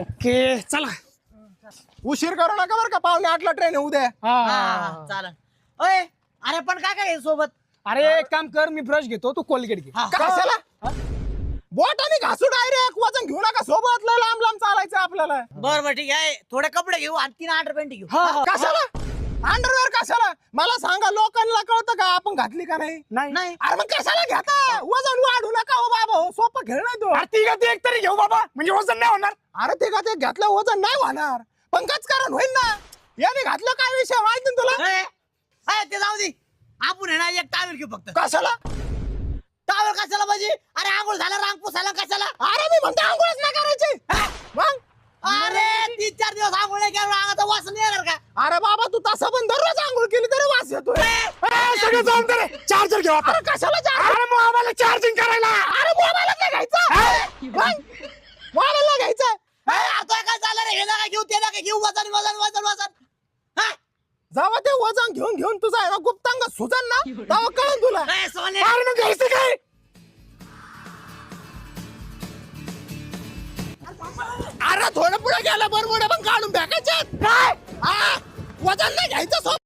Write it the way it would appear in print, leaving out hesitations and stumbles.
Okay चला. उशीर करू नका बरं का, 7:45ला ट्रेन आहे उद्या. हा. चालन. ओय अरे पण काय काय सोबत अरे एक काम कर, मी ब्रश घेतो, तू कोलगेट घे. कशाला बोटाने घासू डायरेक्ट, वजन घेऊ नका सोबत, लय लांब लांब चालायचं आपल्याला. बर बर ठीक आहे, थोडे कपडे घेऊ आणि 3 अंडरपॅन्ट घेऊ. कशाला अंडरवेअर कशाला मला सांगा, लोकांना कळतं का आपण घातली का नाही? नाही अरे मग कशाला घेता, वजन वाढू नका हो बाबा, हो सोपं खेळ नाही तो. तिघा ते एक तरी घेऊ बाबा, म्हणजे वजन नाही होणार. अरे ते का ते घातलं वजन नाही होणार, पंकज कारण होईल ना. याने घातलं काय विषय माहिती ना तुला? ते जाऊ दे, आपण आहे ना एक टावेल घेऊ फक्त. कशाला टावेल कशाला पाहिजे? अरे आंघोळ झाला, रांग पुसायला कशाला? अरे मी म्हणतो आंघोळच नाही करायची मग. अरे 3-4 दिवस आंघोळ नाही केलं, रांगाचा वास नाही येणार का? अरे बाबा तू तसं पण दररोज आंघोळ केली तरी वास येतोय. सगळं जाऊन दे रे, चार्जर घेऊ आपण. अरे कशाला अरे मग आम्हाला चार्जिंग करायला. अरे मोबाईल नाही घ्यायचा, मोबाईल नाही घ्यायचा. आता काय झालं रे, हे नका घेऊ, ते नका घेऊ, वजन वजन वजन वजन. हा? जेव्हा ते वजन घेऊन घेऊन तुझा आहे ना गुप्तांग सुजन ना, तेव्हा कळन तुला. ए, सोने. अरे मग घ्यायचं काय? अरे थोडं पुढे गेलं बरोबर पण काढून फेकायचे. काय वजन नाही घ्यायचं.